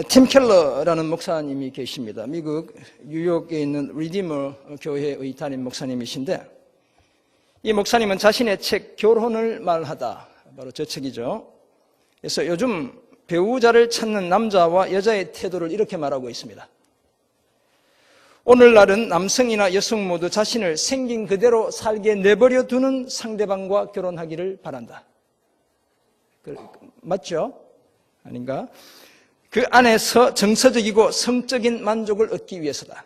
팀 켈러라는 목사님이 계십니다. 미국 뉴욕에 있는 리디머 교회의 담임 목사님이신데, 이 목사님은 자신의 책 결혼을 말하다, 바로 저 책이죠. 그래서 요즘 배우자를 찾는 남자와 여자의 태도를 이렇게 말하고 있습니다. 오늘날은 남성이나 여성 모두 자신을 생긴 그대로 살게 내버려 두는 상대방과 결혼하기를 바란다. 맞죠? 아닌가? 그 안에서 정서적이고 성적인 만족을 얻기 위해서다.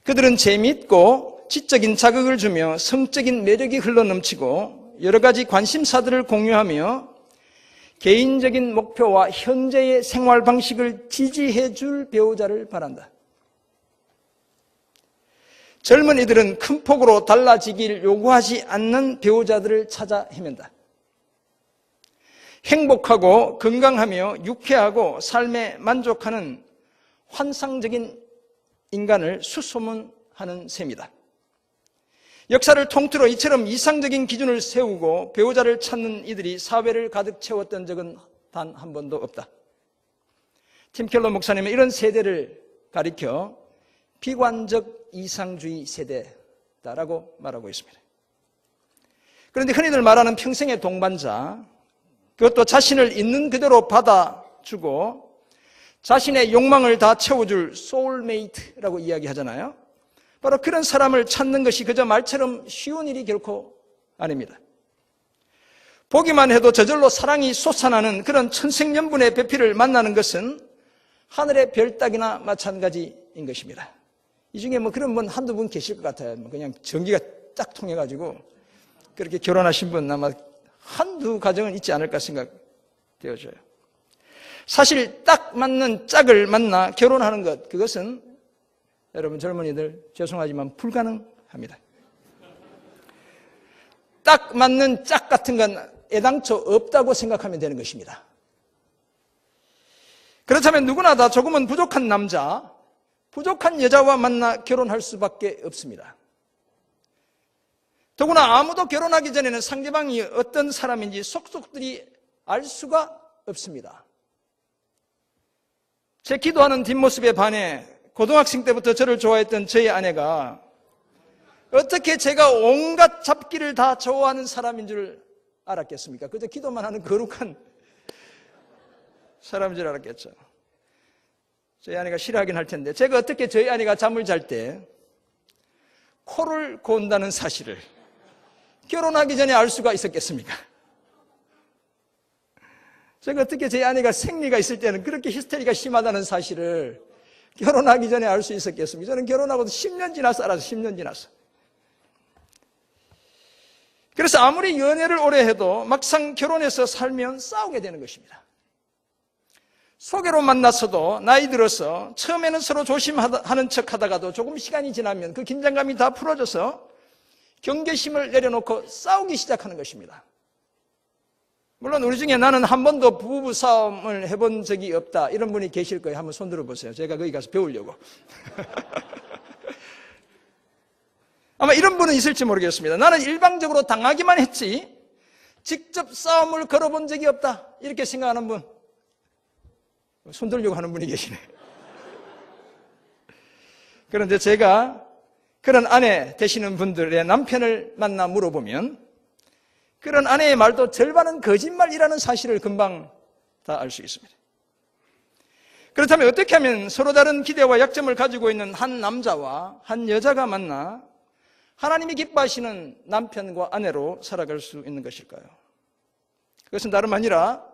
그들은 재미있고 지적인 자극을 주며 성적인 매력이 흘러넘치고 여러 가지 관심사들을 공유하며 개인적인 목표와 현재의 생활 방식을 지지해 줄 배우자를 바란다. 젊은이들은 큰 폭으로 달라지길 요구하지 않는 배우자들을 찾아 헤맨다. 행복하고 건강하며 유쾌하고 삶에 만족하는 환상적인 인간을 수소문하는 셈이다. 역사를 통틀어 이처럼 이상적인 기준을 세우고 배우자를 찾는 이들이 사회를 가득 채웠던 적은 단 한 번도 없다. 팀 켈러 목사님은 이런 세대를 가리켜 비관적 이상주의 세대다라고 말하고 있습니다. 그런데 흔히들 말하는 평생의 동반자, 그것도 자신을 있는 그대로 받아주고 자신의 욕망을 다 채워줄 소울메이트라고 이야기하잖아요. 바로 그런 사람을 찾는 것이 그저 말처럼 쉬운 일이 결코 아닙니다. 보기만 해도 저절로 사랑이 솟아나는 그런 천생연분의 배필을 만나는 것은 하늘의 별 따기나 마찬가지인 것입니다. 이 중에 그런 분 한두 분 계실 것 같아요. 그냥 전기가 딱 통해가지고 그렇게 결혼하신 분 아마 한두 가정은 있지 않을까 생각되어져요. 사실 딱 맞는 짝을 만나 결혼하는 것, 그것은 여러분 젊은이들 죄송하지만 불가능합니다. 딱 맞는 짝 같은 건 애당초 없다고 생각하면 되는 것입니다. 그렇다면 누구나 다 조금은 부족한 남자, 부족한 여자와 만나 결혼할 수밖에 없습니다. 더구나 아무도 결혼하기 전에는 상대방이 어떤 사람인지 속속들이 알 수가 없습니다. 제 기도하는 뒷모습에 반해 고등학생 때부터 저를 좋아했던 저희 아내가 어떻게 제가 온갖 잡기를 다 좋아하는 사람인 줄 알았겠습니까? 그저 기도만 하는 거룩한 사람인 줄 알았겠죠. 저희 아내가 싫어하긴 할 텐데, 제가 어떻게 저희 아내가 잠을 잘 때 코를 곤다는 사실을 결혼하기 전에 알 수가 있었겠습니까? 제가 어떻게 제 아내가 생리가 있을 때는 그렇게 히스테리가 심하다는 사실을 결혼하기 전에 알 수 있었겠습니까? 저는 결혼하고도 10년 지나서 알아서 10년 지나서. 그래서 아무리 연애를 오래 해도 막상 결혼해서 살면 싸우게 되는 것입니다. 소개로 만났어도 나이 들어서 처음에는 서로 조심하는 척 하다가도 조금 시간이 지나면 그 긴장감이 다 풀어져서 경계심을 내려놓고 싸우기 시작하는 것입니다. 물론 우리 중에 나는 한 번도 부부 싸움을 해본 적이 없다 이런 분이 계실 거예요. 한번 손 들어보세요. 제가 거기 가서 배우려고. 아마 이런 분은 있을지 모르겠습니다. 나는 일방적으로 당하기만 했지 직접 싸움을 걸어본 적이 없다 이렇게 생각하는 분. 손 들려고 하는 분이 계시네. 그런데 제가 그런 아내 되시는 분들의 남편을 만나 물어보면 그런 아내의 말도 절반은 거짓말이라는 사실을 금방 다 알 수 있습니다. 그렇다면 어떻게 하면 서로 다른 기대와 약점을 가지고 있는 한 남자와 한 여자가 만나 하나님이 기뻐하시는 남편과 아내로 살아갈 수 있는 것일까요? 그것은 다름 아니라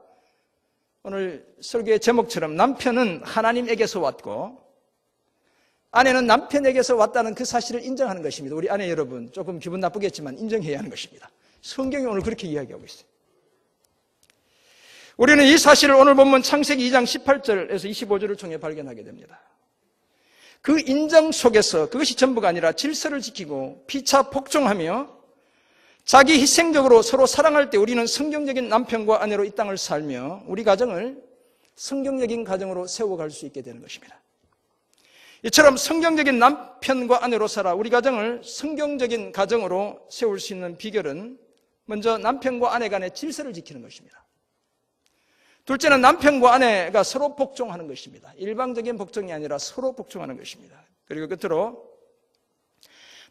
오늘 설교의 제목처럼 남편은 하나님에게서 왔고 아내는 남편에게서 왔다는 그 사실을 인정하는 것입니다. 우리 아내 여러분, 조금 기분 나쁘겠지만 인정해야 하는 것입니다. 성경이 오늘 그렇게 이야기하고 있어요. 우리는 이 사실을 오늘 본문 창세기 2장 18절에서 25절을 통해 발견하게 됩니다. 그 인정 속에서 그것이 전부가 아니라 질서를 지키고 피차 복종하며 자기 희생적으로 서로 사랑할 때 우리는 성경적인 남편과 아내로 이 땅을 살며 우리 가정을 성경적인 가정으로 세워갈 수 있게 되는 것입니다. 이처럼 성경적인 남편과 아내로 살아 우리 가정을 성경적인 가정으로 세울 수 있는 비결은 먼저 남편과 아내 간의 질서를 지키는 것입니다. 둘째는 남편과 아내가 서로 복종하는 것입니다. 일방적인 복종이 아니라 서로 복종하는 것입니다. 그리고 끝으로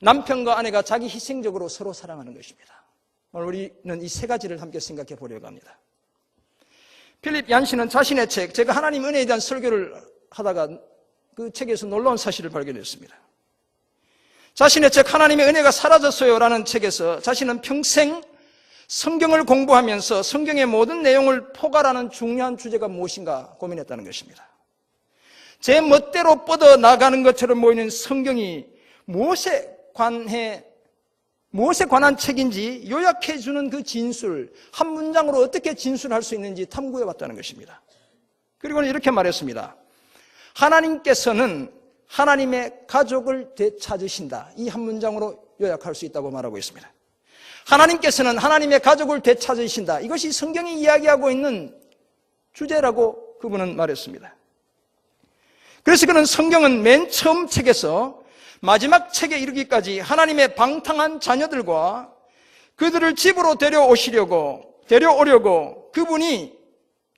남편과 아내가 자기 희생적으로 서로 사랑하는 것입니다. 오늘 우리는 이 세 가지를 함께 생각해 보려고 합니다. 필립 얀시는 자신의 책, 제가 하나님 은혜에 대한 설교를 하다가 그 책에서 놀라운 사실을 발견했습니다. 자신의 책 하나님의 은혜가 사라졌어요 라는 책에서 자신은 평생 성경을 공부하면서 성경의 모든 내용을 포괄하는 중요한 주제가 무엇인가 고민했다는 것입니다. 제 멋대로 뻗어나가는 것처럼 보이는 성경이 무엇에 관한 책인지 요약해주는 그 진술, 한 문장으로 어떻게 진술할 수 있는지 탐구해봤다는 것입니다. 그리고는 이렇게 말했습니다. 하나님께서는 하나님의 가족을 되찾으신다. 이 한 문장으로 요약할 수 있다고 말하고 있습니다. 하나님께서는 하나님의 가족을 되찾으신다. 이것이 성경이 이야기하고 있는 주제라고 그분은 말했습니다. 그래서 그는 성경은 맨 처음 책에서 마지막 책에 이르기까지 하나님의 방탕한 자녀들과 그들을 집으로 데려오려고 그분이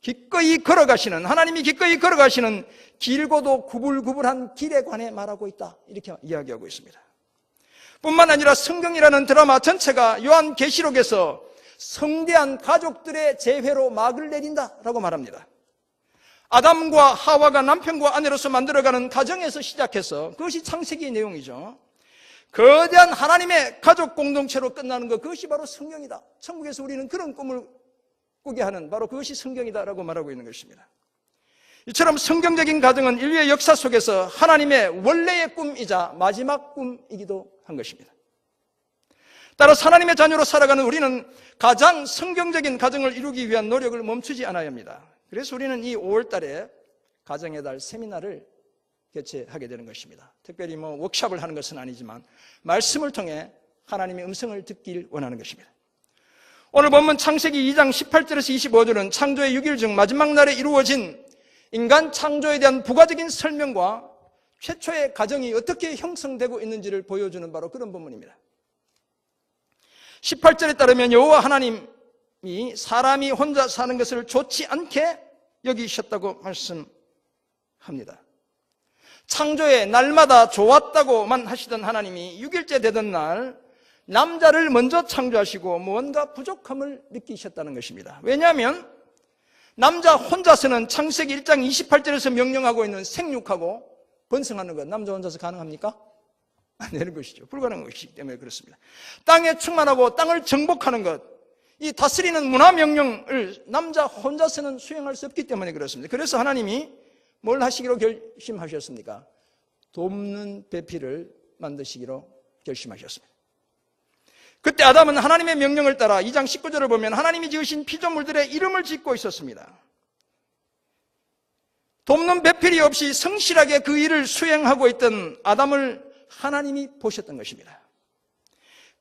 기꺼이 걸어가시는, 하나님이 기꺼이 걸어가시는 길고도 구불구불한 길에 관해 말하고 있다. 이렇게 이야기하고 있습니다. 뿐만 아니라 성경이라는 드라마 전체가 요한계시록에서 성대한 가족들의 재회로 막을 내린다라고 말합니다. 아담과 하와가 남편과 아내로서 만들어가는 가정에서 시작해서 그것이 창세기의 내용이죠. 거대한 하나님의 가족 공동체로 끝나는 것, 그것이 바로 성경이다. 천국에서 우리는 그런 꿈을 꾸게 하는 바로 그것이 성경이다라고 말하고 있는 것입니다. 이처럼 성경적인 가정은 인류의 역사 속에서 하나님의 원래의 꿈이자 마지막 꿈이기도 한 것입니다. 따라서 하나님의 자녀로 살아가는 우리는 가장 성경적인 가정을 이루기 위한 노력을 멈추지 않아야 합니다. 그래서 우리는 이 5월 달에 가정의 달 세미나를 개최하게 되는 것입니다. 특별히 워크숍을 하는 것은 아니지만 말씀을 통해 하나님의 음성을 듣길 원하는 것입니다. 오늘 본문 창세기 2장 18절에서 25절은 창조의 6일 중 마지막 날에 이루어진 인간 창조에 대한 부가적인 설명과 최초의 가정이 어떻게 형성되고 있는지를 보여주는 바로 그런 본문입니다. 18절에 따르면 여호와 하나님이 사람이 혼자 사는 것을 좋지 않게 여기셨다고 말씀합니다. 창조의 날마다 좋았다고만 하시던 하나님이 6일째 되던 날 남자를 먼저 창조하시고 뭔가 부족함을 느끼셨다는 것입니다. 왜냐하면 남자 혼자서는 창세기 1장 28절에서 명령하고 있는 생육하고 번성하는 것, 남자 혼자서 가능합니까? 안 되는 것이죠. 불가능한 것이기 때문에 그렇습니다. 땅에 충만하고 땅을 정복하는 것, 이 다스리는 문화 명령을 남자 혼자서는 수행할 수 없기 때문에 그렇습니다. 그래서 하나님이 뭘 하시기로 결심하셨습니까? 돕는 배필을 만드시기로 결심하셨습니다. 그때 아담은 하나님의 명령을 따라 2장 19절을 보면 하나님이 지으신 피조물들의 이름을 짓고 있었습니다. 돕는 배필이 없이 성실하게 그 일을 수행하고 있던 아담을 하나님이 보셨던 것입니다.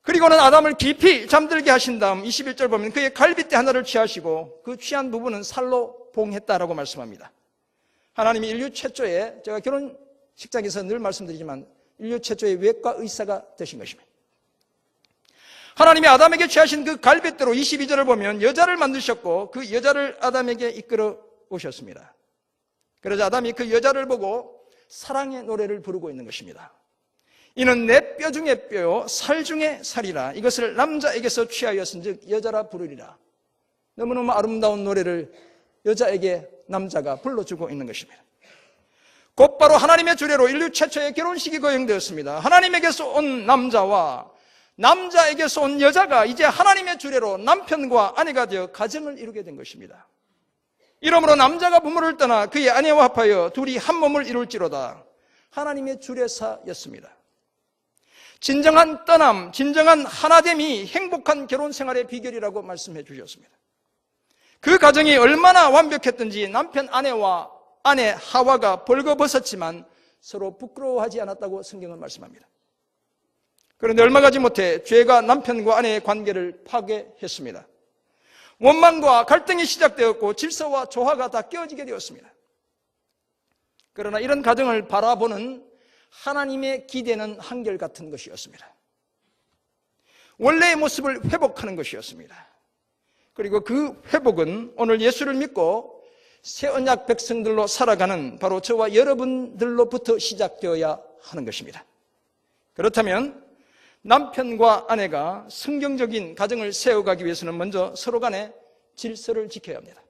그리고는 아담을 깊이 잠들게 하신 다음 21절 보면 그의 갈빗대 하나를 취하시고 그 취한 부분은 살로 봉했다라고 말씀합니다. 하나님이 인류 최초의, 제가 결혼식장에서 늘 말씀드리지만 인류 최초의 외과 의사가 되신 것입니다. 하나님이 아담에게 취하신 그 갈빗대로 22절을 보면 여자를 만드셨고 그 여자를 아담에게 이끌어 오셨습니다. 그러자 아담이 그 여자를 보고 사랑의 노래를 부르고 있는 것입니다. 이는 내 뼈 중에 뼈요 살 중에 살이라. 이것을 남자에게서 취하였은즉 여자라 부르리라. 너무너무 아름다운 노래를 여자에게 남자가 불러주고 있는 것입니다. 곧바로 하나님의 주례로 인류 최초의 결혼식이 거행되었습니다. 하나님에게서 온 남자와 남자에게서 온 여자가 이제 하나님의 주례로 남편과 아내가 되어 가정을 이루게 된 것입니다. 이러므로 남자가 부모를 떠나 그의 아내와 합하여 둘이 한 몸을 이룰지로다. 하나님의 주례사였습니다. 진정한 떠남, 진정한 하나됨이 행복한 결혼 생활의 비결이라고 말씀해 주셨습니다. 그 가정이 얼마나 완벽했던지 남편 아내와 아내 하와가 벌거벗었지만 서로 부끄러워하지 않았다고 성경은 말씀합니다. 그런데 얼마 가지 못해 죄가 남편과 아내의 관계를 파괴했습니다. 원망과 갈등이 시작되었고 질서와 조화가 다 깨어지게 되었습니다. 그러나 이런 가정을 바라보는 하나님의 기대는 한결같은 것이었습니다. 원래의 모습을 회복하는 것이었습니다. 그리고 그 회복은 오늘 예수를 믿고 새 언약 백성들로 살아가는 바로 저와 여러분들로부터 시작되어야 하는 것입니다. 그렇다면 남편과 아내가 성경적인 가정을 세워가기 위해서는 먼저 서로 간에 질서를 지켜야 합니다.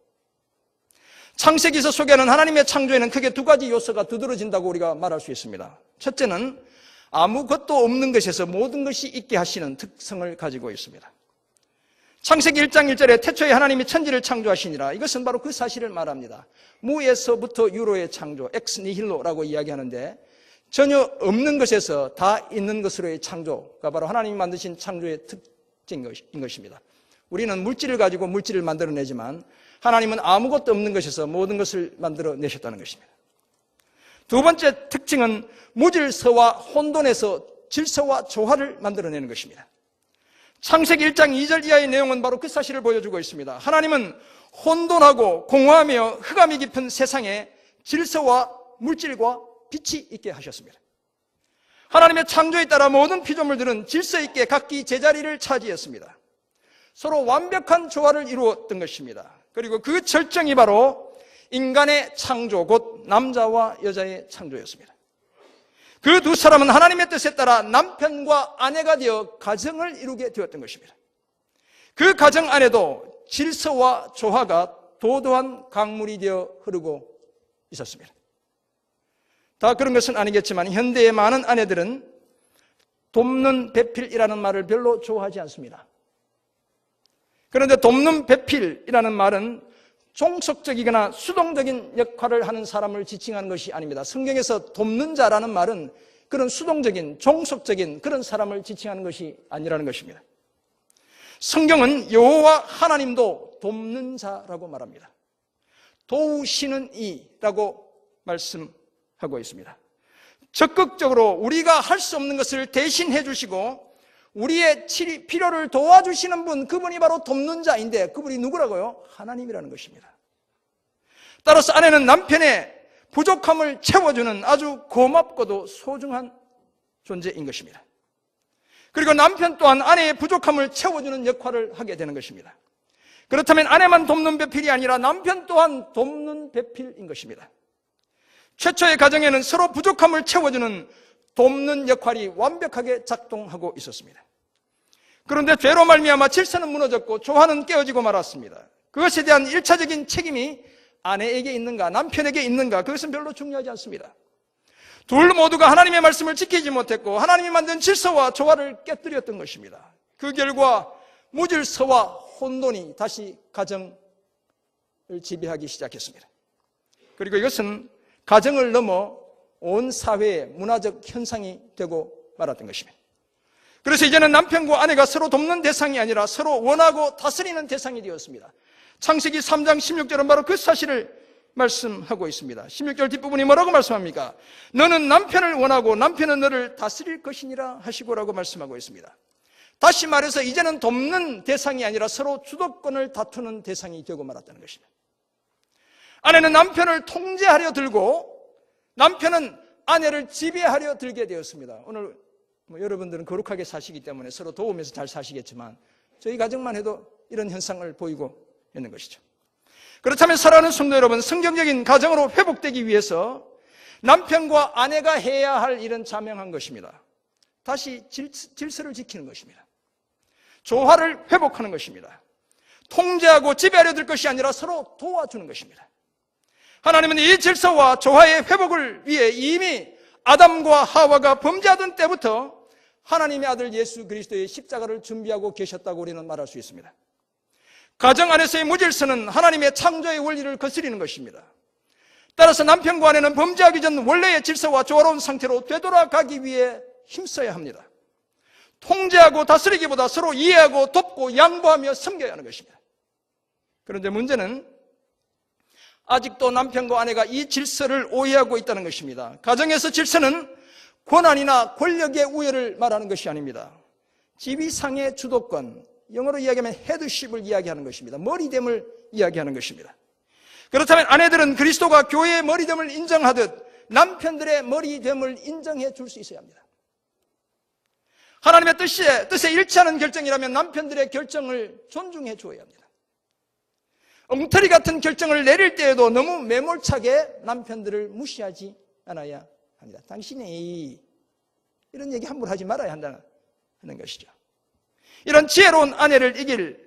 창세기에서 소개하는 하나님의 창조에는 크게 두 가지 요소가 두드러진다고 우리가 말할 수 있습니다. 첫째는 아무것도 없는 것에서 모든 것이 있게 하시는 특성을 가지고 있습니다. 창세기 1장 1절에 태초에 하나님이 천지를 창조하시니라, 이것은 바로 그 사실을 말합니다. 무에서부터 유로의 창조, 엑스 니힐로라고 이야기하는데 전혀 없는 것에서 다 있는 것으로의 창조가 바로 하나님이 만드신 창조의 특징인 것입니다. 우리는 물질을 가지고 물질을 만들어내지만 하나님은 아무것도 없는 것에서 모든 것을 만들어내셨다는 것입니다. 두 번째 특징은 무질서와 혼돈에서 질서와 조화를 만들어내는 것입니다. 창세기 1장 2절 이하의 내용은 바로 그 사실을 보여주고 있습니다. 하나님은 혼돈하고 공허하며 흑암이 깊은 세상에 질서와 물질과 빛이 있게 하셨습니다. 하나님의 창조에 따라 모든 피조물들은 질서 있게 각기 제자리를 차지했습니다. 서로 완벽한 조화를 이루었던 것입니다. 그리고 그 절정이 바로 인간의 창조, 곧 남자와 여자의 창조였습니다. 그 두 사람은 하나님의 뜻에 따라 남편과 아내가 되어 가정을 이루게 되었던 것입니다. 그 가정 안에도 질서와 조화가 도도한 강물이 되어 흐르고 있었습니다. 다 그런 것은 아니겠지만 현대의 많은 아내들은 돕는 배필이라는 말을 별로 좋아하지 않습니다. 그런데 돕는 배필이라는 말은 종속적이거나 수동적인 역할을 하는 사람을 지칭하는 것이 아닙니다. 성경에서 돕는 자라는 말은 그런 수동적인, 종속적인 그런 사람을 지칭하는 것이 아니라는 것입니다. 성경은 여호와 하나님도 돕는 자라고 말합니다. 도우시는 이라고 말씀하고 있습니다. 적극적으로 우리가 할 수 없는 것을 대신해 주시고 우리의 필요를 도와주시는 분, 그분이 바로 돕는 자인데 그분이 누구라고요? 하나님이라는 것입니다. 따라서 아내는 남편의 부족함을 채워주는 아주 고맙고도 소중한 존재인 것입니다. 그리고 남편 또한 아내의 부족함을 채워주는 역할을 하게 되는 것입니다. 그렇다면 아내만 돕는 배필이 아니라 남편 또한 돕는 배필인 것입니다. 최초의 가정에는 서로 부족함을 채워주는 돕는 역할이 완벽하게 작동하고 있었습니다. 그런데 죄로 말미암아 질서는 무너졌고 조화는 깨어지고 말았습니다. 그것에 대한 1차적인 책임이 아내에게 있는가 남편에게 있는가, 그것은 별로 중요하지 않습니다. 둘 모두가 하나님의 말씀을 지키지 못했고 하나님이 만든 질서와 조화를 깨뜨렸던 것입니다. 그 결과 무질서와 혼돈이 다시 가정을 지배하기 시작했습니다. 그리고 이것은 가정을 넘어 온 사회의 문화적 현상이 되고 말았던 것입니다. 그래서 이제는 남편과 아내가 서로 돕는 대상이 아니라 서로 원하고 다스리는 대상이 되었습니다. 창세기 3장 16절은 바로 그 사실을 말씀하고 있습니다. 16절 뒷부분이 뭐라고 말씀합니까? 너는 남편을 원하고 남편은 너를 다스릴 것이니라 하시고라고 말씀하고 있습니다. 다시 말해서 이제는 돕는 대상이 아니라 서로 주도권을 다투는 대상이 되고 말았다는 것입니다. 아내는 남편을 통제하려 들고 남편은 아내를 지배하려 들게 되었습니다. 오늘 여러분들은 거룩하게 사시기 때문에 서로 도우면서 잘 사시겠지만 저희 가정만 해도 이런 현상을 보이고 있는 것이죠. 그렇다면 사랑하는 성도 여러분, 성경적인 가정으로 회복되기 위해서 남편과 아내가 해야 할 일은 자명한 것입니다. 다시 질서를 지키는 것입니다. 조화를 회복하는 것입니다. 통제하고 지배하려 들 것이 아니라 서로 도와주는 것입니다. 하나님은 이 질서와 조화의 회복을 위해 이미 아담과 하와가 범죄하던 때부터 하나님의 아들 예수 그리스도의 십자가를 준비하고 계셨다고 우리는 말할 수 있습니다. 가정 안에서의 무질서는 하나님의 창조의 원리를 거스리는 것입니다. 따라서 남편과 아내는 범죄하기 전 원래의 질서와 조화로운 상태로 되돌아가기 위해 힘써야 합니다. 통제하고 다스리기보다 서로 이해하고 돕고 양보하며 섬겨야 하는 것입니다. 그런데 문제는 아직도 남편과 아내가 이 질서를 오해하고 있다는 것입니다. 가정에서 질서는 권한이나 권력의 우열을 말하는 것이 아닙니다. 지위상의 주도권, 영어로 이야기하면 헤드십을 이야기하는 것입니다. 머리됨을 이야기하는 것입니다. 그렇다면 아내들은 그리스도가 교회의 머리됨을 인정하듯 남편들의 머리됨을 인정해 줄 수 있어야 합니다. 하나님의 뜻에 일치하는 결정이라면 남편들의 결정을 존중해 줘야 합니다. 엉터리 같은 결정을 내릴 때에도 너무 매몰차게 남편들을 무시하지 않아야 합니다. 당신이 이런 얘기 함부로 하지 말아야 한다는 것이죠. 이런 지혜로운 아내를 이길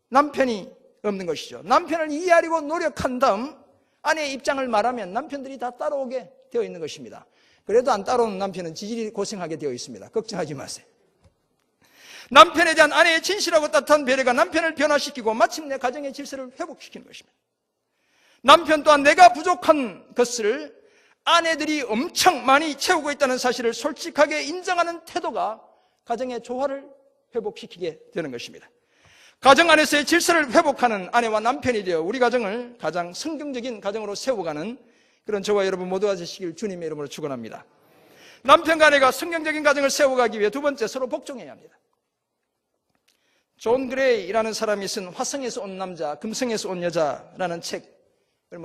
남편이 없는 것이죠. 남편을 이해하려고 노력한 다음 아내의 입장을 말하면 남편들이 다 따라오게 되어 있는 것입니다. 그래도 안 따라오는 남편은 지질이 고생하게 되어 있습니다. 걱정하지 마세요. 남편에 대한 아내의 진실하고 따뜻한 배려가 남편을 변화시키고 마침내 가정의 질서를 회복시키는 것입니다. 남편 또한 내가 부족한 것을 아내들이 엄청 많이 채우고 있다는 사실을 솔직하게 인정하는 태도가 가정의 조화를 회복시키게 되는 것입니다. 가정 안에서의 질서를 회복하는 아내와 남편이 되어 우리 가정을 가장 성경적인 가정으로 세워가는 그런 저와 여러분 모두가 되시길 주님의 이름으로 축원합니다. 남편과 아내가 성경적인 가정을 세워가기 위해 두 번째, 서로 복종해야 합니다. 존 그레이라는 사람이 쓴 화성에서 온 남자, 금성에서 온 여자라는 책을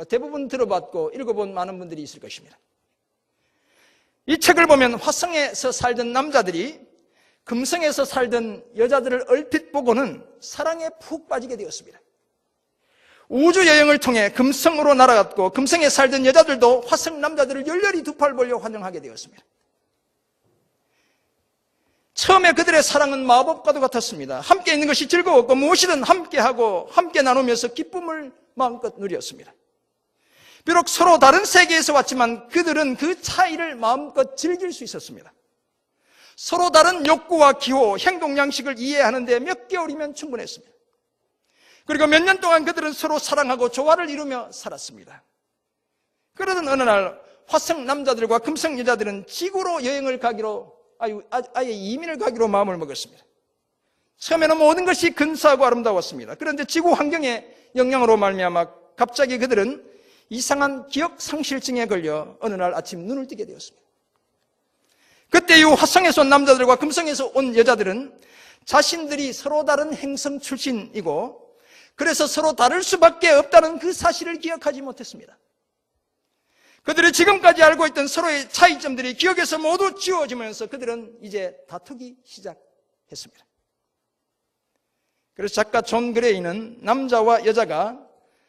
대부분 들어봤고 읽어본 많은 분들이 있을 것입니다. 이 책을 보면 화성에서 살던 남자들이 금성에서 살던 여자들을 얼핏 보고는 사랑에 푹 빠지게 되었습니다. 우주 여행을 통해 금성으로 날아갔고 금성에 살던 여자들도 화성 남자들을 열렬히 두 팔 벌려 환영하게 되었습니다. 처음에 그들의 사랑은 마법과도 같았습니다. 함께 있는 것이 즐거웠고 무엇이든 함께하고 함께 나누면서 기쁨을 마음껏 누렸습니다. 비록 서로 다른 세계에서 왔지만 그들은 그 차이를 마음껏 즐길 수 있었습니다. 서로 다른 욕구와 기호, 행동 양식을 이해하는데 몇 개월이면 충분했습니다. 그리고 몇 년 동안 그들은 서로 사랑하고 조화를 이루며 살았습니다. 그러던 어느 날 화성 남자들과 금성 여자들은 지구로 여행을 가기로 아예 이민을 가기로 마음을 먹었습니다. 처음에는 모든 것이 근사하고 아름다웠습니다. 그런데 지구 환경의 영향으로 말미암아 갑자기 그들은 이상한 기억 상실증에 걸려 어느 날 아침 눈을 뜨게 되었습니다. 그때 이후 화성에서 온 남자들과 금성에서 온 여자들은 자신들이 서로 다른 행성 출신이고 그래서 서로 다를 수밖에 없다는 그 사실을 기억하지 못했습니다. 그들이 지금까지 알고 있던 서로의 차이점들이 기억에서 모두 지워지면서 그들은 이제 다투기 시작했습니다. 그래서 작가 존 그레이는 남자와 여자가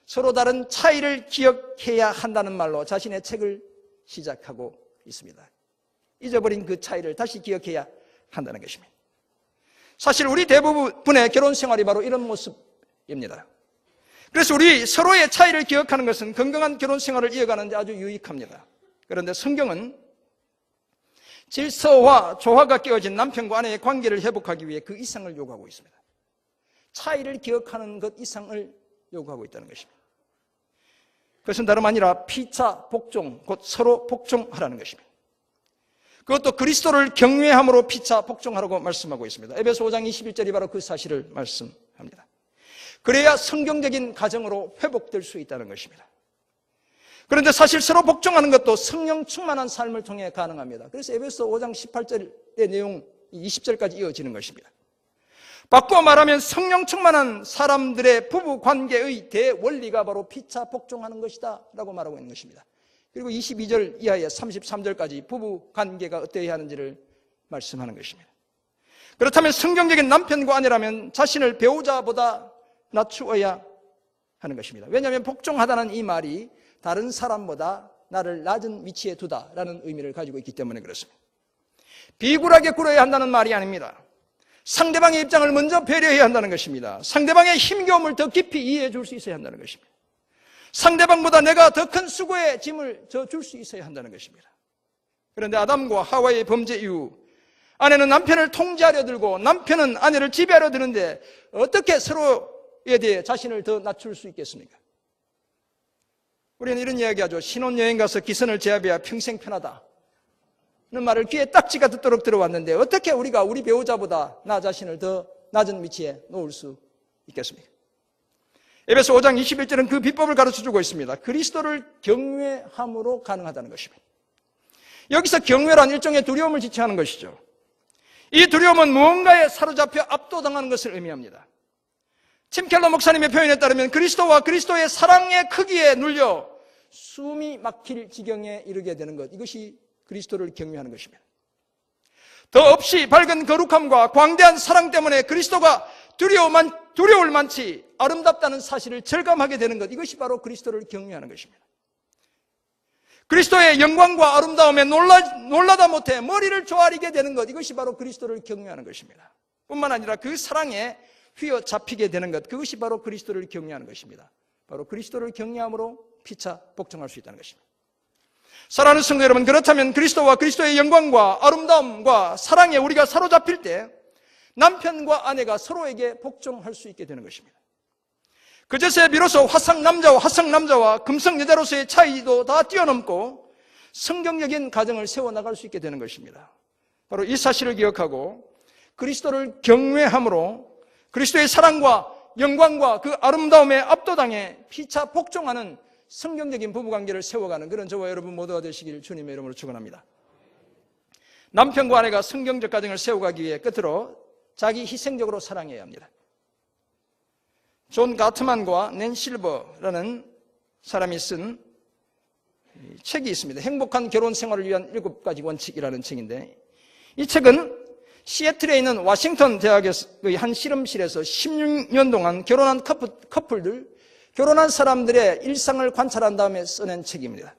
서로 다른 차이를 기억해야 한다는 말로 자신의 책을 시작하고 있습니다. 잊어버린 그 차이를 다시 기억해야 한다는 것입니다. 사실 우리 대부분의 결혼 생활이 바로 이런 모습입니다. 그래서 우리 서로의 차이를 기억하는 것은 건강한 결혼 생활을 이어가는 데 아주 유익합니다. 그런데 성경은 질서와 조화가 깨어진 남편과 아내의 관계를 회복하기 위해 그 이상을 요구하고 있습니다. 차이를 기억하는 것 이상을 요구하고 있다는 것입니다. 그것은 다름 아니라 피차 복종, 곧 서로 복종하라는 것입니다. 그것도 그리스도를 경외함으로 피차 복종하라고 말씀하고 있습니다. 에베소 5장 21절이 바로 그 사실을 말씀합니다. 그래야 성경적인 가정으로 회복될 수 있다는 것입니다. 그런데 사실 서로 복종하는 것도 성령 충만한 삶을 통해 가능합니다. 그래서 에베소 5장 18절의 내용 20절까지 이어지는 것입니다. 바꾸어 말하면 성령 충만한 사람들의 부부 관계의 대원리가 바로 피차 복종하는 것이다 라고 말하고 있는 것입니다. 그리고 22절 이하의 33절까지 부부 관계가 어떠해야 하는지를 말씀하는 것입니다. 그렇다면 성경적인 남편과 아내라면 자신을 배우자보다 낮추어야 하는 것입니다. 왜냐하면 복종하다는 이 말이 다른 사람보다 나를 낮은 위치에 두다라는 의미를 가지고 있기 때문에 그렇습니다. 비굴하게 굴어야 한다는 말이 아닙니다. 상대방의 입장을 먼저 배려해야 한다는 것입니다. 상대방의 힘겨움을 더 깊이 이해해 줄 수 있어야 한다는 것입니다. 상대방보다 내가 더 큰 수고의 짐을 줄 수 있어야 한다는 것입니다. 그런데 아담과 하와의 범죄 이후 아내는 남편을 통제하려 들고 남편은 아내를 지배하려 드는데 어떻게 서로에 대해 자신을 더 낮출 수 있겠습니까? 우리는 이런 이야기하죠. 신혼여행 가서 기선을 제압해야 평생 편하다 는 말을 귀에 딱지가 듣도록 들어왔는데 어떻게 우리가 우리 배우자보다 나 자신을 더 낮은 위치에 놓을 수 있겠습니까? 에베소 5장 21절은 그 비법을 가르쳐주고 있습니다. 그리스도를 경외함으로 가능하다는 것입니다. 여기서 경외란 일종의 두려움을 지칭하는 것이죠. 이 두려움은 무언가에 사로잡혀 압도당하는 것을 의미합니다. tim 켈러 목사님의 표현에 따르면 그리스도와 그리스도의 사랑의 크기에 눌려 숨이 막힐 지경에 이르게 되는 것, 이것이 그리스도를 경외하는 것입니다. 더 없이 밝은 거룩함과 광대한 사랑 때문에 그리스도가 두려울 만치 아름답다는 사실을 절감하게 되는 것, 이것이 바로 그리스도를 경외하는 것입니다. 그리스도의 영광과 아름다움에 놀라다 못해 머리를 조아리게 되는 것, 이것이 바로 그리스도를 경외하는 것입니다. 뿐만 아니라 그 사랑에 휘어잡히게 되는 것, 그것이 바로 그리스도를 경외하는 것입니다. 바로 그리스도를 경외함으로 피차 복종할 수 있다는 것입니다. 사랑하는 성도 여러분, 그렇다면 그리스도와 그리스도의 영광과 아름다움과 사랑에 우리가 사로잡힐 때 남편과 아내가 서로에게 복종할 수 있게 되는 것입니다. 그제서야 비로소 화성남자와 금성여자로서의 차이도 다 뛰어넘고 성경적인 가정을 세워나갈 수 있게 되는 것입니다. 바로 이 사실을 기억하고 그리스도를 경외함으로 그리스도의 사랑과 영광과 그 아름다움에 압도당해 피차 복종하는 성경적인 부부관계를 세워가는 그런 저와 여러분 모두가 되시길 주님의 이름으로 축원합니다. 남편과 아내가 성경적 가정을 세워가기 위해 끝으로 자기 희생적으로 사랑해야 합니다. 존 가트만과 낸 실버라는 사람이 쓴 책이 있습니다. 행복한 결혼 생활을 위한 7가지 원칙이라는 책인데, 이 책은 시애틀에 있는 워싱턴 대학의 한 실험실에서 16년 동안 결혼한 커플들, 결혼한 사람들의 일상을 관찰한 다음에 써낸 책입니다.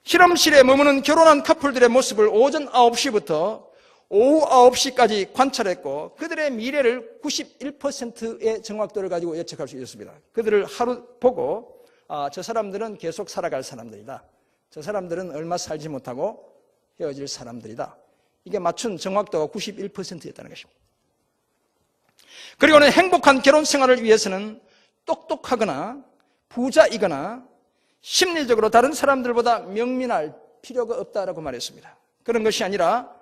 실험실에 머무는 결혼한 커플들의 모습을 오전 9시부터 오후 9시까지 관찰했고 그들의 미래를 91%의 정확도를 가지고 예측할 수 있었습니다. 그들을 하루 보고 저 사람들은 계속 살아갈 사람들이다. 저 사람들은 얼마 살지 못하고 헤어질 사람들이다. 이게 맞춘 정확도가 91%였다는 것입니다. 그리고는 행복한 결혼 생활을 위해서는 똑똑하거나 부자이거나 심리적으로 다른 사람들보다 명민할 필요가 없다라고 말했습니다. 그런 것이 아니라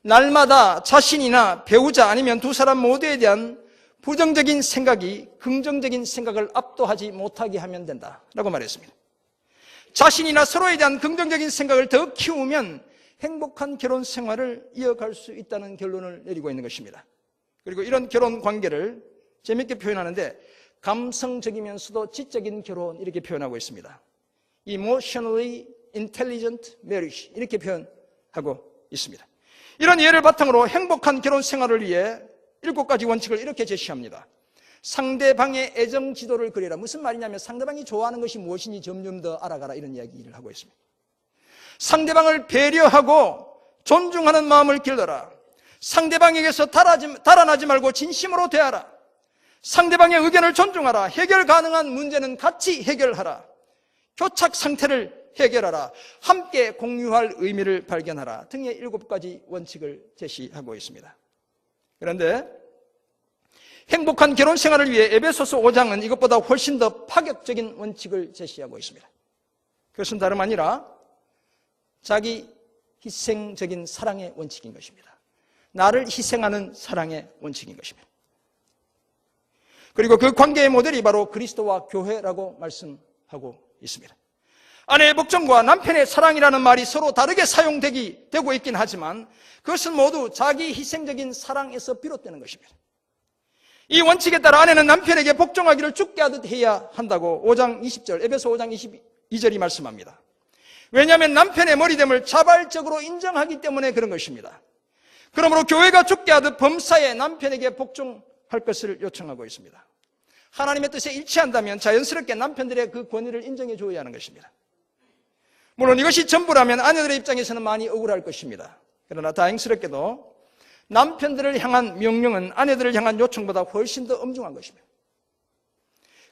날마다 자신이나 배우자 아니면 두 사람 모두에 대한 부정적인 생각이 긍정적인 생각을 압도하지 못하게 하면 된다라고 말했습니다. 자신이나 서로에 대한 긍정적인 생각을 더 키우면 행복한 결혼 생활을 이어갈 수 있다는 결론을 내리고 있는 것입니다. 그리고 이런 결혼 관계를 재밌게 표현하는데 감성적이면서도 지적인 결혼 이렇게 표현하고 있습니다. Emotionally intelligent marriage 이렇게 표현하고 있습니다. 이런 예를 바탕으로 행복한 결혼 생활을 위해 7가지 원칙을 이렇게 제시합니다. 상대방의 애정 지도를 그려라. 무슨 말이냐면 상대방이 좋아하는 것이 무엇인지 점점 더 알아가라 이런 이야기를 하고 있습니다. 상대방을 배려하고 존중하는 마음을 길러라. 상대방에게서 달아나지 말고 진심으로 대하라. 상대방의 의견을 존중하라. 해결 가능한 문제는 같이 해결하라. 교착 상태를 해결하라. 함께 공유할 의미를 발견하라. 등의 7가지 원칙을 제시하고 있습니다. 그런데 행복한 결혼 생활을 위해 에베소서 5장은 이것보다 훨씬 더 파격적인 원칙을 제시하고 있습니다. 그것은 다름 아니라 자기 희생적인 사랑의 원칙인 것입니다. 나를 희생하는 사랑의 원칙인 것입니다. 그리고 그 관계의 모델이 바로 그리스도와 교회라고 말씀하고 있습니다. 아내의 복종과 남편의 사랑이라는 말이 서로 다르게 사용되고 있긴 하지만 그것은 모두 자기 희생적인 사랑에서 비롯되는 것입니다. 이 원칙에 따라 아내는 남편에게 복종하기를 죽게 하듯 해야 한다고 5장 20절, 에베소 5장 22절이 말씀합니다. 왜냐하면 남편의 머리됨을 자발적으로 인정하기 때문에 그런 것입니다. 그러므로 교회가 죽게 하듯 범사에 남편에게 복종할 것을 요청하고 있습니다. 하나님의 뜻에 일치한다면 자연스럽게 남편들의 그 권위를 인정해 줘야 하는 것입니다. 물론 이것이 전부라면 아내들의 입장에서는 많이 억울할 것입니다. 그러나 다행스럽게도 남편들을 향한 명령은 아내들을 향한 요청보다 훨씬 더 엄중한 것입니다.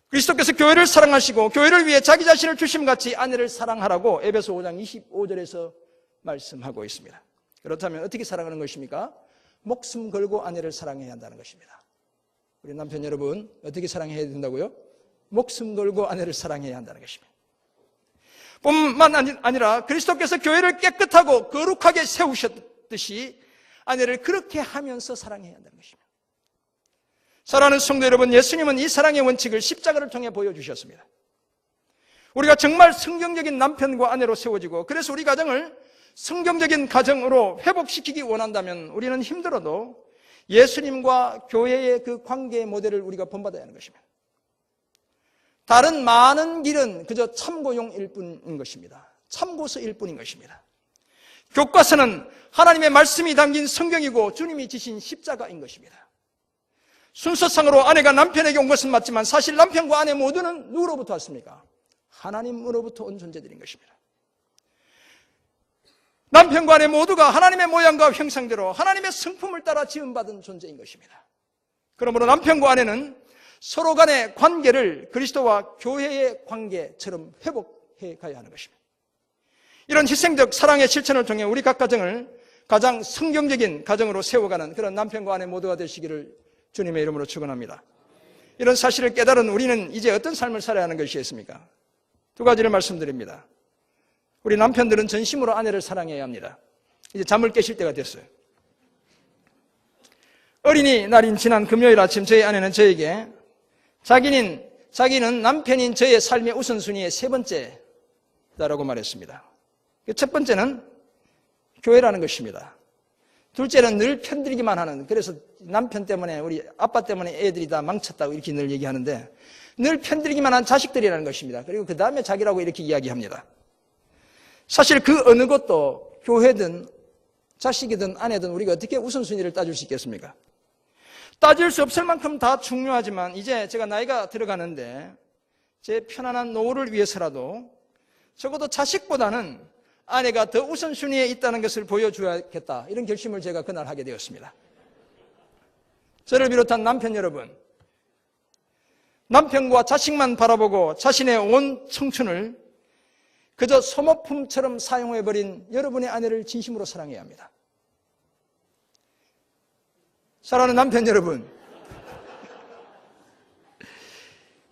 그리스도께서 교회를 사랑하시고 교회를 위해 자기 자신을 주심같이 아내를 사랑하라고 에베소 5장 25절에서 말씀하고 있습니다. 그렇다면 어떻게 사랑하는 것입니까? 목숨 걸고 아내를 사랑해야 한다는 것입니다. 우리 남편 여러분, 어떻게 사랑해야 된다고요? 목숨 걸고 아내를 사랑해야 한다는 것입니다. 뿐만 아니라 그리스도께서 교회를 깨끗하고 거룩하게 세우셨듯이 아내를 그렇게 하면서 사랑해야 한다는 것입니다. 사랑하는 성도 여러분, 예수님은 이 사랑의 원칙을 십자가를 통해 보여주셨습니다. 우리가 정말 성경적인 남편과 아내로 세워지고 그래서 우리 가정을 성경적인 가정으로 회복시키기 원한다면 우리는 힘들어도 예수님과 교회의 그 관계의 모델을 우리가 본받아야 하는 것입니다. 다른 많은 길은 그저 참고용일 뿐인 것입니다. 참고서일 뿐인 것입니다. 교과서는 하나님의 말씀이 담긴 성경이고 주님이 지신 십자가인 것입니다. 순서상으로 아내가 남편에게 온 것은 맞지만 사실 남편과 아내 모두는 누구로부터 왔습니까? 하나님으로부터 온 존재들인 것입니다. 남편과 아내 모두가 하나님의 모양과 형상대로 하나님의 성품을 따라 지음받은 존재인 것입니다. 그러므로 남편과 아내는 서로 간의 관계를 그리스도와 교회의 관계처럼 회복해 가야 하는 것입니다. 이런 희생적 사랑의 실천을 통해 우리 각 가정을 가장 성경적인 가정으로 세워가는 그런 남편과 아내 모두가 되시기를 주님의 이름으로 축원합니다. 이런 사실을 깨달은 우리는 이제 어떤 삶을 살아야 하는 것이겠습니까? 두 가지를 말씀드립니다. 우리 남편들은 전심으로 아내를 사랑해야 합니다. 이제 잠을 깨실 때가 됐어요. 어린이날인 지난 금요일 아침 저희 아내는 저에게 자기는 남편인 저의 삶의 우선순위의 세 번째다라고 말했습니다. 첫 번째는 교회라는 것입니다. 둘째는 늘 편들기만 하는, 그래서 남편 때문에 우리 아빠 때문에 애들이 다 망쳤다고 이렇게 늘 얘기하는데 늘 편들기만 한 자식들이라는 것입니다. 그리고 그 다음에 자기라고 이렇게 이야기합니다. 사실 그 어느 것도 교회든 자식이든 아내든 우리가 어떻게 우선순위를 따질 수 있겠습니까? 따질 수 없을 만큼 다 중요하지만 이제 제가 나이가 들어가는데 제 편안한 노후를 위해서라도 적어도 자식보다는 아내가 더 우선순위에 있다는 것을 보여줘야겠다, 이런 결심을 제가 그날 하게 되었습니다. 저를 비롯한 남편 여러분, 남편과 자식만 바라보고 자신의 온 청춘을 그저 소모품처럼 사용해버린 여러분의 아내를 진심으로 사랑해야 합니다. 사랑하는 남편 여러분,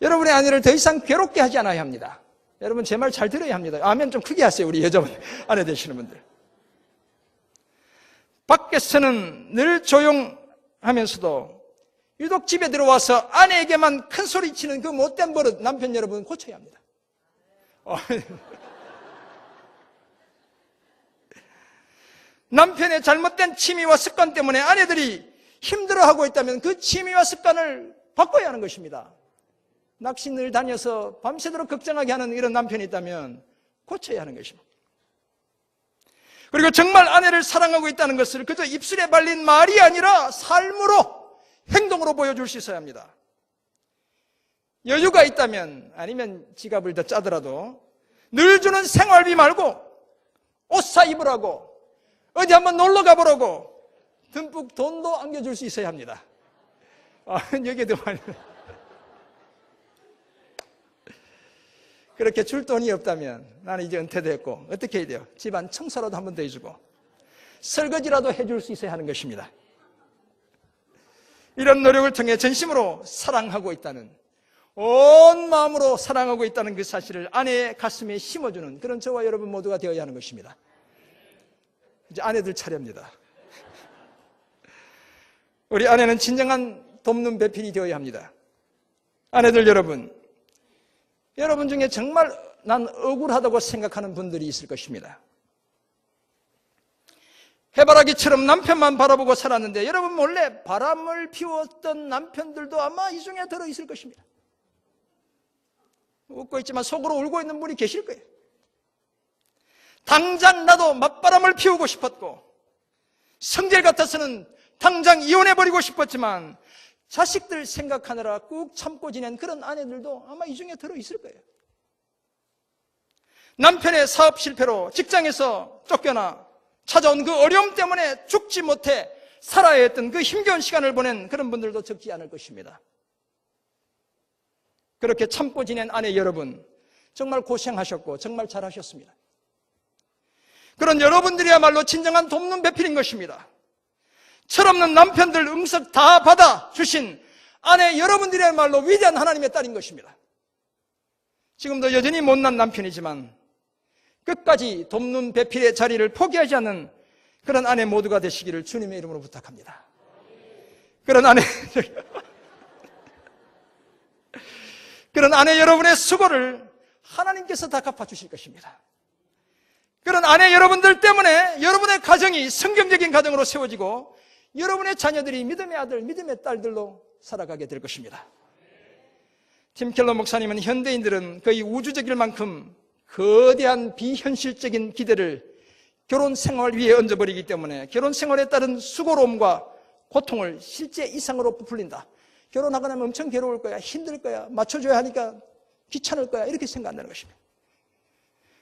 여러분의 아내를 더 이상 괴롭게 하지 않아야 합니다. 여러분 제 말 잘 들어야 합니다. 아멘 좀 크게 하세요, 우리 여자분 아내 되시는 분들. 밖에서는 늘 조용하면서도 유독 집에 들어와서 아내에게만 큰 소리 치는 그 못된 버릇, 남편 여러분 고쳐야 합니다. 남편의 잘못된 취미와 습관 때문에 아내들이 힘들어하고 있다면 그 취미와 습관을 바꿔야 하는 것입니다. 낚시 늘 다녀서 밤새도록 걱정하게 하는 이런 남편이 있다면 고쳐야 하는 것입니다. 그리고 정말 아내를 사랑하고 있다는 것을 그저 입술에 발린 말이 아니라 삶으로, 행동으로 보여줄 수 있어야 합니다. 여유가 있다면, 아니면 지갑을 더 짜더라도 늘 주는 생활비 말고 옷 사 입으라고, 어디 한번 놀러 가보라고 듬뿍 돈도 안겨줄 수 있어야 합니다. 여기에도 말입니다. 그렇게 줄 돈이 없다면 나는 이제 은퇴도 했고 어떻게 해야 돼요? 집안 청소라도 한 번 더 해주고 설거지라도 해줄 수 있어야 하는 것입니다. 이런 노력을 통해 전심으로 사랑하고 있다는, 온 마음으로 사랑하고 있다는 그 사실을 아내의 가슴에 심어주는 그런 저와 여러분 모두가 되어야 하는 것입니다. 이제 아내들 차례입니다. 우리 아내는 진정한 돕는 배필이 되어야 합니다. 아내들 여러분, 여러분 중에 정말 난 억울하다고 생각하는 분들이 있을 것입니다. 해바라기처럼 남편만 바라보고 살았는데 여러분 몰래 바람을 피웠던 남편들도 아마 이 중에 들어있을 것입니다. 웃고 있지만 속으로 울고 있는 분이 계실 거예요. 당장 나도 맞바람을 피우고 싶었고 성질 같아서는 당장 이혼해버리고 싶었지만 자식들 생각하느라 꾹 참고 지낸 그런 아내들도 아마 이 중에 들어있을 거예요. 남편의 사업 실패로 직장에서 쫓겨나 찾아온 그 어려움 때문에 죽지 못해 살아야 했던 그 힘겨운 시간을 보낸 그런 분들도 적지 않을 것입니다. 그렇게 참고 지낸 아내 여러분, 정말 고생하셨고 정말 잘하셨습니다. 그런 여러분들이야말로 진정한 돕는 배필인 것입니다. 철없는 남편들 응석 다 받아주신 아내 여러분들이야말로 위대한 하나님의 딸인 것입니다. 지금도 여전히 못난 남편이지만 끝까지 돕는 배필의 자리를 포기하지 않는 그런 아내 모두가 되시기를 주님의 이름으로 부탁합니다. 그런 아내 여러분의 수고를 하나님께서 다 갚아주실 것입니다. 그런 아내 여러분들 때문에 여러분의 가정이 성경적인 가정으로 세워지고 여러분의 자녀들이 믿음의 아들, 믿음의 딸들로 살아가게 될 것입니다. 팀 켈러 목사님은 현대인들은 거의 우주적일 만큼 거대한 비현실적인 기대를 결혼 생활 위에 얹어버리기 때문에 결혼 생활에 따른 수고로움과 고통을 실제 이상으로 부풀린다, 결혼하고 나면 엄청 괴로울 거야, 힘들 거야, 맞춰줘야 하니까 귀찮을 거야, 이렇게 생각한다는 것입니다.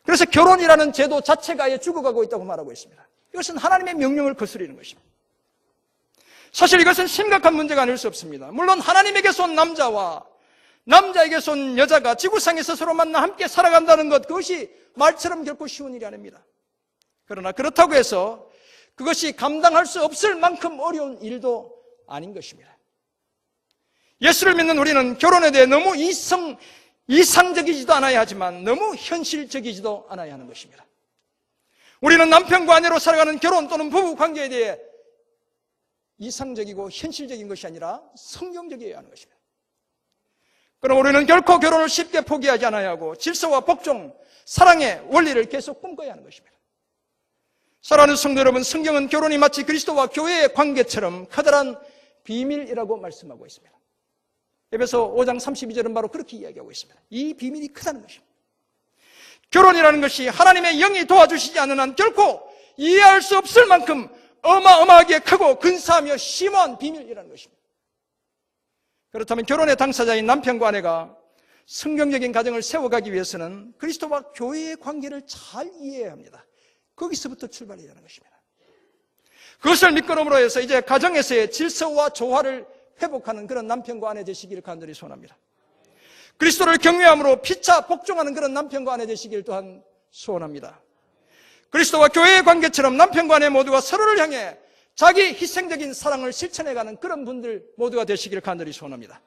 그래서 결혼이라는 제도 자체가 아예 죽어가고 있다고 말하고 있습니다. 이것은 하나님의 명령을 거스르는 것입니다. 사실 이것은 심각한 문제가 아닐 수 없습니다. 물론 하나님에게서 온 남자와 남자에게서 온 여자가 지구상에서 서로 만나 함께 살아간다는 것, 그것이 말처럼 결코 쉬운 일이 아닙니다. 그러나 그렇다고 해서 그것이 감당할 수 없을 만큼 어려운 일도 아닌 것입니다. 예수를 믿는 우리는 결혼에 대해 너무 이상적이지도 않아야 하지만 너무 현실적이지도 않아야 하는 것입니다. 우리는 남편과 아내로 살아가는 결혼 또는 부부 관계에 대해 이상적이고 현실적인 것이 아니라 성경적이어야 하는 것입니다. 그럼 우리는 결코 결혼을 쉽게 포기하지 않아야 하고 질서와 복종, 사랑의 원리를 계속 꿈꿔야 하는 것입니다. 사랑하는 성도 여러분, 성경은 결혼이 마치 그리스도와 교회의 관계처럼 커다란 비밀이라고 말씀하고 있습니다. 에베소 5장 32절은 바로 그렇게 이야기하고 있습니다. 이 비밀이 크다는 것입니다. 결혼이라는 것이 하나님의 영이 도와주시지 않는 한 결코 이해할 수 없을 만큼 어마어마하게 크고 근사하며 심한 비밀이라는 것입니다. 그렇다면 결혼의 당사자인 남편과 아내가 성경적인 가정을 세워가기 위해서는 그리스도와 교회의 관계를 잘 이해해야 합니다. 거기서부터 출발해야 하는 것입니다. 그것을 믿음으로 해서 이제 가정에서의 질서와 조화를 회복하는 그런 남편과 아내 되시기를 간절히 소원합니다. 그리스도를 경외함으로 피차 복종하는 그런 남편과 아내 되시기를 또한 소원합니다. 그리스도와 교회의 관계처럼 남편과 아내 모두가 서로를 향해 자기 희생적인 사랑을 실천해가는 그런 분들 모두가 되시기를 간절히 소원합니다.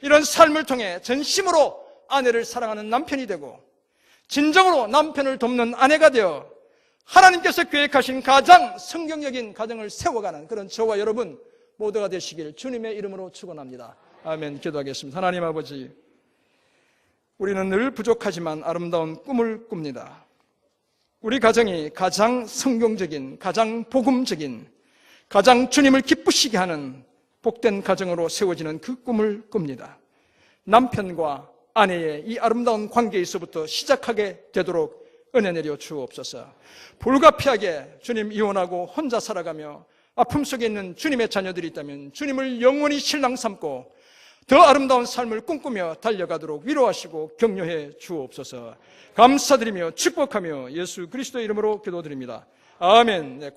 이런 삶을 통해 전심으로 아내를 사랑하는 남편이 되고 진정으로 남편을 돕는 아내가 되어 하나님께서 계획하신 가장 성경적인 가정을 세워가는 그런 저와 여러분 모두가 되시길 주님의 이름으로 축원합니다. 아멘. 기도하겠습니다. 하나님 아버지, 우리는 늘 부족하지만 아름다운 꿈을 꿉니다. 우리 가정이 가장 성경적인, 가장 복음적인, 가장 주님을 기쁘시게 하는 복된 가정으로 세워지는 그 꿈을 꿉니다. 남편과 아내의 이 아름다운 관계에서부터 시작하게 되도록 은혜 내려 주옵소서. 불가피하게 주님 이혼하고 혼자 살아가며 아픔 속에 있는 주님의 자녀들이 있다면 주님을 영원히 신랑 삼고 더 아름다운 삶을 꿈꾸며 달려가도록 위로하시고 격려해 주옵소서. 감사드리며 축복하며 예수 그리스도의 이름으로 기도드립니다. 아멘. 네.